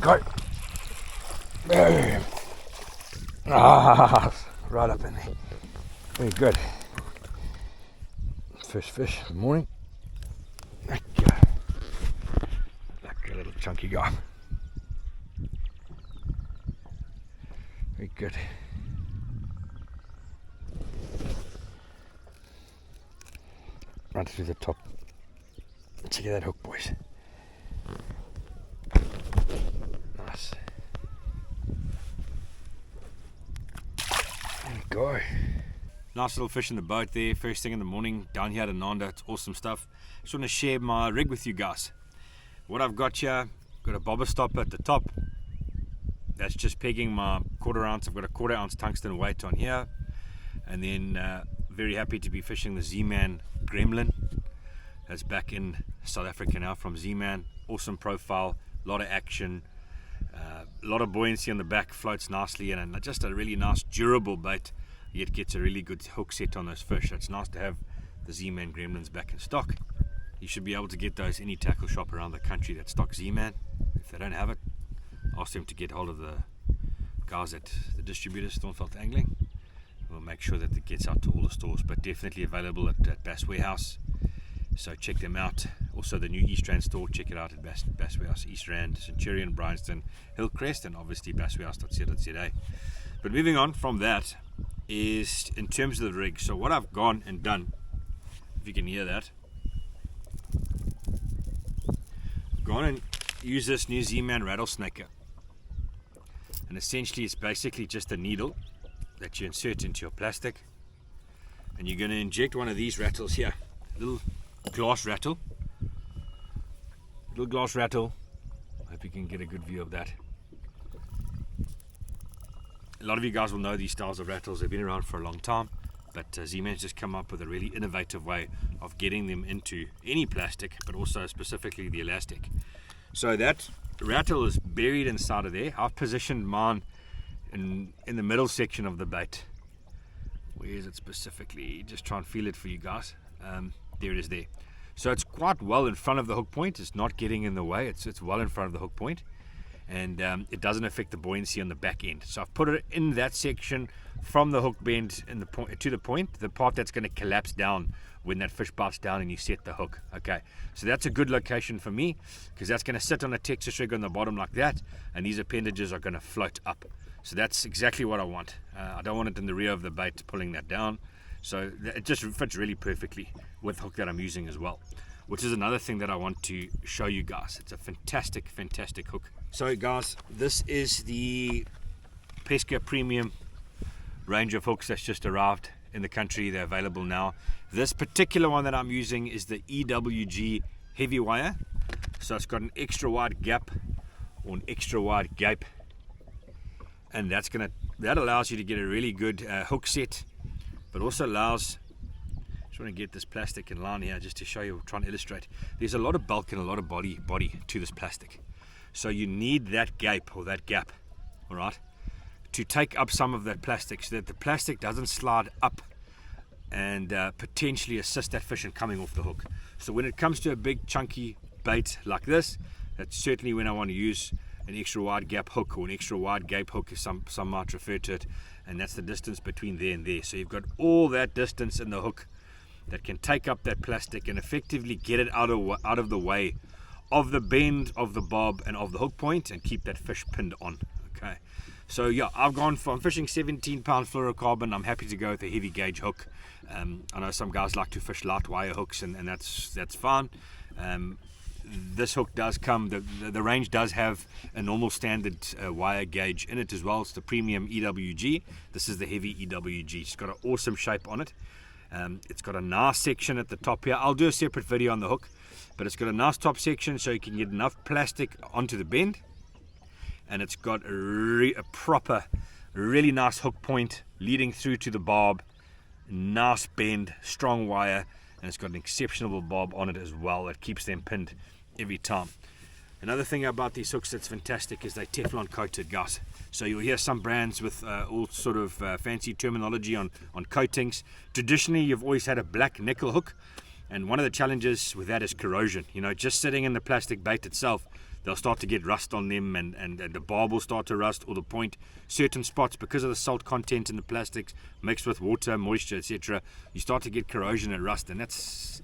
go. Boom. Ah, right up in there. Very good. First fish of the morning. Like a little chunky guy. Very good. Right through the top. Check out that hook, boys. Nice. There we go. Nice little fish in the boat there, first thing in the morning, down here at Ananda. It's awesome stuff. Just want to share my rig with you guys. What I've got here, got a bobber stopper at the top. That's just pegging my 1/4 ounce. I've got a 1/4 ounce tungsten weight on here. And then very happy to be fishing the Z-Man Gremlin. That's back in South Africa now from Z-Man. Awesome profile, a lot of action, a lot of buoyancy on the back, floats nicely, and just a really nice durable bait, yet gets a really good hook set on those fish. It's nice to have the Z-Man Gremlins back in stock. You should be able to get those any tackle shop around the country that stock Z-Man. If they don't have it, ask them to get hold of the guys at the distributors, Stormveld Angling. We'll make sure that it gets out to all the stores, but definitely available at Bass Warehouse. So check them out. Also the new East Rand store, check it out at Bass Warehouse, East Rand, Centurion, Bryanston, Hillcrest, and obviously basswarehouse.co.za. But moving on from that is in terms of the rig. So what I've gone and done, if you can hear that, I've gone and used this new Z-Man rattlesnaker. And essentially it's basically just a needle that you insert into your plastic, and you're going to inject one of these rattles here, little glass rattle. Hope you can get a good view of that. A lot of you guys will know these styles of rattles. They've been around for a long time, but Z-Man's just come up with a really innovative way of getting them into any plastic, but also specifically the elastic. So that rattle is buried inside of there. I've positioned mine in the middle section of the bait. Where is it specifically? Just try and feel it for you guys. There it is there. So it's quite well in front of the hook point. It's not getting in the way. It's well in front of the hook point, and it doesn't affect the buoyancy on the back end. So I've put it in that section from the hook bend in the point to the point, the part that's going to collapse down when that fish bites down and you set the hook. Okay, so that's a good location for me, because that's going to sit on a Texas rig on the bottom like that, and these appendages are going to float up. So that's exactly what I want. I don't want it in the rear of the bait pulling that down. So it just fits really perfectly with the hook that I'm using as well, which is another thing that I want to show you guys. It's a fantastic hook. So guys, this is the Pesca Premium range of hooks that's just arrived in the country. They're available now. This particular one that I'm using is the EWG heavy wire. So it's got an extra wide gap or an extra wide gape, and that allows you to get a really good hook set, but also allows, just want to get this plastic in line here just to show you, trying to illustrate. There's a lot of bulk and a lot of body to this plastic, so you need that gape or that gap, all right, to take up some of that plastic so that the plastic doesn't slide up and potentially assist that fish in coming off the hook. So when it comes to a big chunky bait like this, that's certainly when I want to use an extra wide gap hook, or an extra wide gape hook, as some might refer to it, and that's the distance between there and there. So you've got all that distance in the hook that can take up that plastic and effectively get it out of the way of the bend of the bob and of the hook point, and keep that fish pinned on. Okay, so yeah, I'm fishing 17-pound fluorocarbon. I'm happy to go with a heavy gauge hook. I know some guys like to fish light wire hooks, and that's fine. This hook does come, the range does have a normal standard wire gauge in it as well. It's the premium EWG. This is the heavy EWG. It's got an awesome shape on it. It's got a nice section at the top here. I'll do a separate video on the hook, but it's got a nice top section so you can get enough plastic onto the bend, and it's got a proper, really nice hook point leading through to the barb. Nice bend, strong wire, and it's got an exceptional bob on it as well that keeps them pinned every time. Another thing about these hooks that's fantastic is they're Teflon coated, guys. So you'll hear some brands with all sort of fancy terminology on coatings. Traditionally, you've always had a black nickel hook, and one of the challenges with that is corrosion. You know, just sitting in the plastic bait itself, they'll start to get rust on them, and the barb will start to rust, or the point. Certain spots, because of the salt content in the plastics mixed with water, moisture, etc., you start to get corrosion and rust, and it's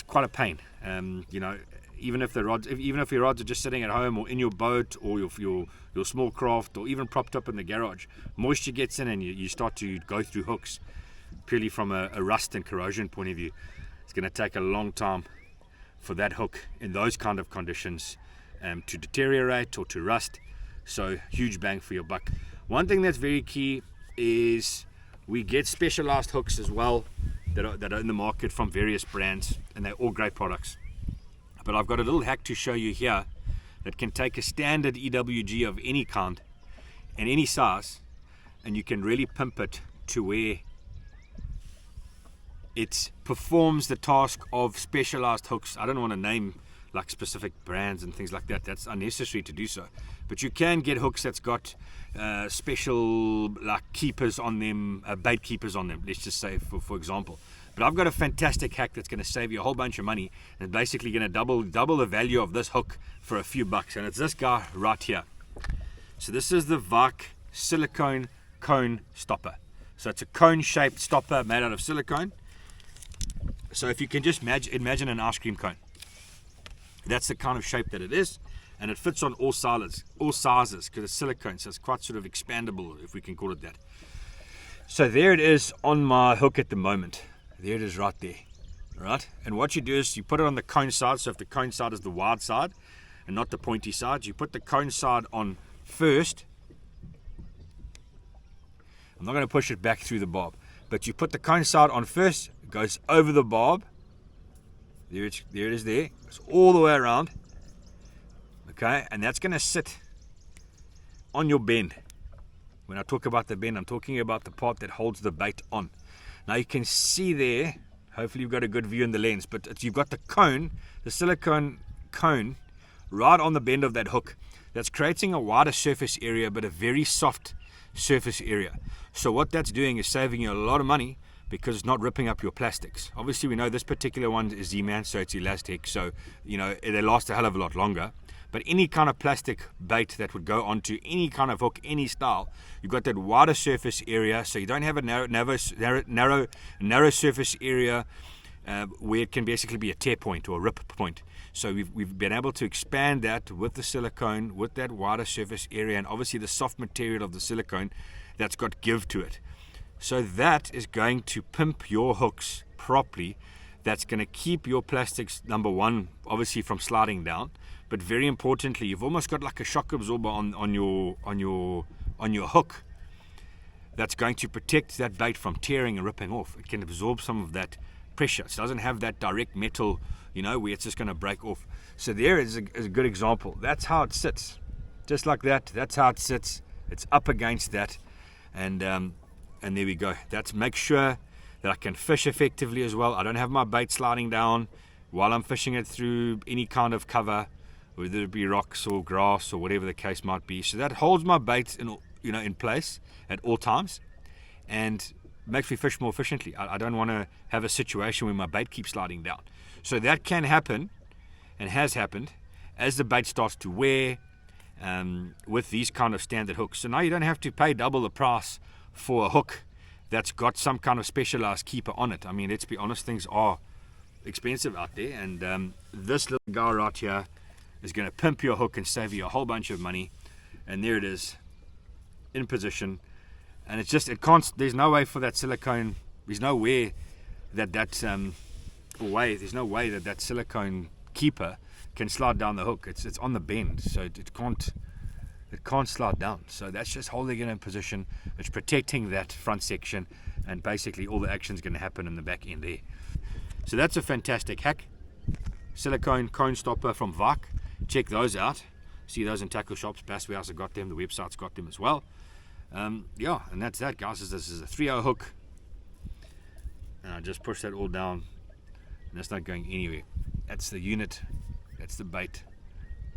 quite a pain. Even if your rods are just sitting at home or in your boat or your small craft or even propped up in the garage, moisture gets in and you start to go through hooks purely from a rust and corrosion point of view. It's going to take a long time for that hook in those kind of conditions to deteriorate or to rust. So huge bang for your buck. One thing that's very key is we get specialized hooks as well that are in the market from various brands, and they're all great products. But I've got a little hack to show you here that can take a standard EWG of any kind and any size, and you can really pimp it to where it performs the task of specialized hooks. I don't want to name like specific brands and things like that. That's unnecessary to do so. But you can get hooks that's got special like keepers on them, bait keepers on them, let's just say for example. But I've got a fantastic hack that's going to save you a whole bunch of money and basically going to double the value of this hook for a few bucks. And it's this guy right here. So this is the Vak silicone cone stopper. So it's a cone shaped stopper made out of silicone. So if you can just imagine an ice cream cone. That's the kind of shape that it is, and it fits on all sizes because it's silicone, so it's quite sort of expandable, if we can call it that. So there it is on my hook at the moment. There it is right there. Right? And what you do is you put it on the cone side. So if the cone side is the wide side and not the pointy side, you put the cone side on first. I'm not going to push it back through the barb, but you put the cone side on first, it goes over the barb. There it is there. It's all the way around. Okay, and that's going to sit on your bend. When I talk about the bend, I'm talking about the part that holds the bait on. Now you can see there, hopefully you've got a good view in the lens, but you've got the cone, the silicone cone, right on the bend of that hook. That's creating a wider surface area, but a very soft surface area. So what that's doing is saving you a lot of money because it's not ripping up your plastics. Obviously we know this particular one is Z-Man, so it's elastic, so they last a hell of a lot longer. But any kind of plastic bait that would go onto any kind of hook, any style, you've got that wider surface area, so you don't have a narrow surface area where it can basically be a tear point or a rip point. So we've been able to expand that with the silicone, with that wider surface area, and obviously the soft material of the silicone that's got give to it. So that is going to pimp your hooks properly. That's going to keep your plastics, number one, obviously from sliding down, but very importantly, you've almost got like a shock absorber on your hook that's going to protect that bait from tearing and ripping off. It can absorb some of that pressure. It doesn't have that direct metal, where it's just going to break off. So there is a good example. That's how it sits, just like that. That's how it sits. It's up against that, and there we go. That's make sure that I can fish effectively as well. I don't have my bait sliding down while I'm fishing it through any kind of cover, whether it be rocks or grass or whatever the case might be. So that holds my bait in place at all times and makes me fish more efficiently. I don't want to have a situation where my bait keeps sliding down. So that can happen and has happened as the bait starts to wear with these kind of standard hooks. So now you don't have to pay double the price for a hook that's got some kind of specialized keeper on it. I mean, let's be honest, things are expensive out there, and this little guy right here is going to pimp your hook and save you a whole bunch of money. And there it is in position, and it's just, there's no way for that silicone, there's no way that silicone keeper can slide down the hook. It's on the bend, so it can't slide down. So that's just holding it in position. It's protecting that front section, and basically all the action is going to happen in the back end there. So that's a fantastic hack. Silicone cone stopper from Vak. Check those out. See those in tackle shops. Bass Warehouse have got them. The website's got them as well. And that's that, guys. This is a 3/0 hook. And I just push that all down, and that's not going anywhere. That's the unit. That's the bait.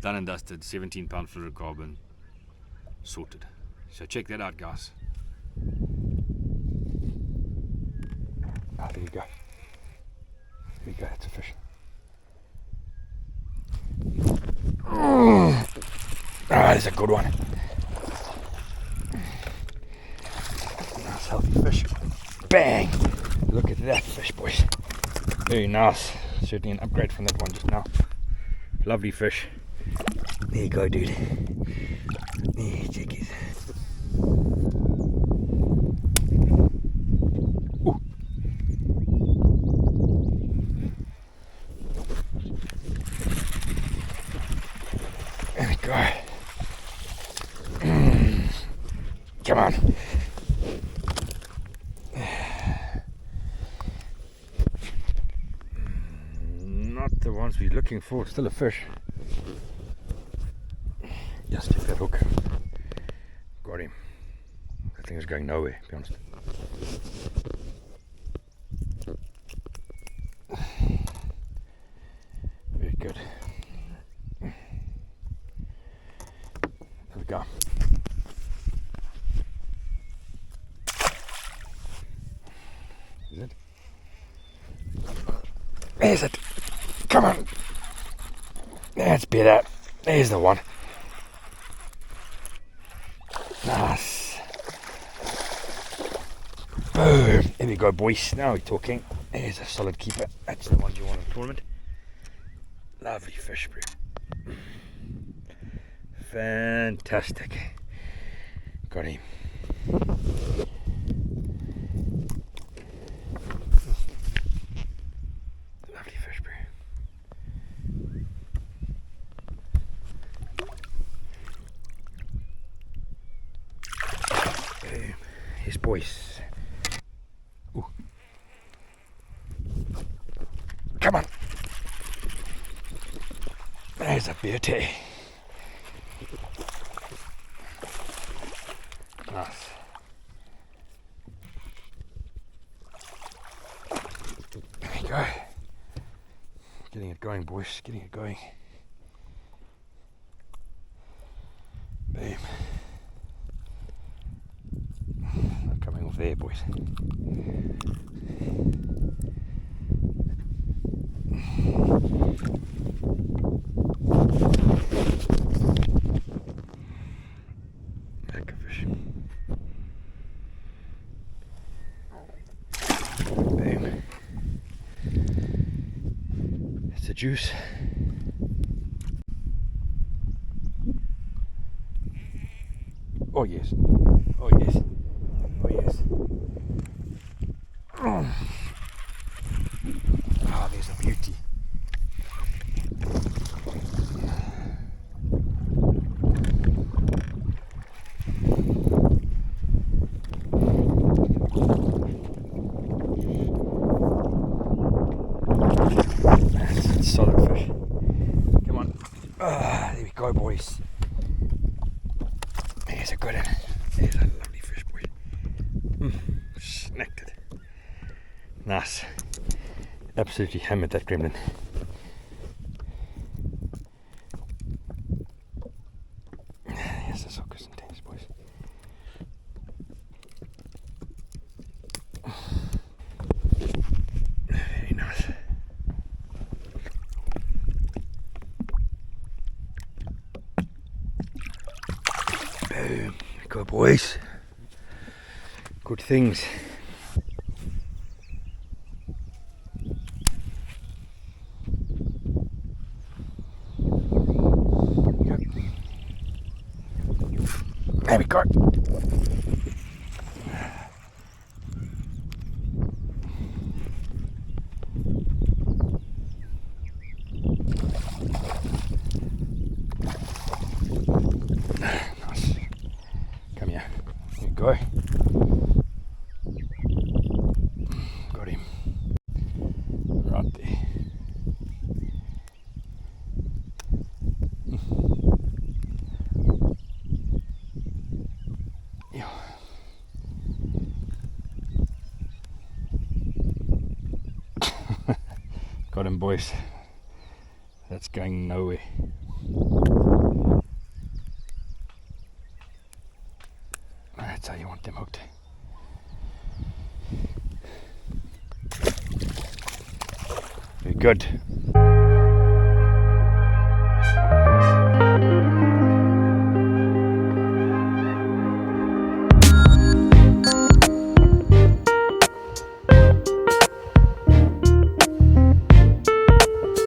Done and dusted. 17-pound fluorocarbon. Sorted. So check that out, guys. There you go. There you go. That's a fish. That's a good one. Nice healthy fish. Bang! Look at that fish, boys. Very nice. Certainly an upgrade from that one just now. Lovely fish. There you go, dude. There, check it. Ooh. There we go. Come on. Not the ones we're looking for. Still a fish. Just took that hook. Got him. That thing is going nowhere, to be honest. Very good. There we go. Is it? There's it. Come on. That's better. There's the one. Nice. Boom. There we go, boys. Now we're talking. There's a solid keeper. That's the one you want in the tournament. Lovely fish, bro. Fantastic. Got him. Lovely fish, bro. Boom. Yes, boys. Ooh. Come on. There's a beauty. Nice. There we go. Getting it going, boys. Getting it going. Boom. Not coming off there, boys. Heck of fish. Boom. It's the juice. Oh yes. Oh yes. Oh yes. Oh, there's a beauty. That's solid fish. Come on. There we go, boys. There's a good one. There's a lovely fish, boys. Snacked it. Nice. Absolutely hammered that gremlin. Yes, this hook is intense, boys. Very nice. Boom. Go, boys. Good things. There we go. Nice. Come here. There you go. Got him. Right there. Yeah. Got him, boys. That's going nowhere. That's how you want them hooked. Very good.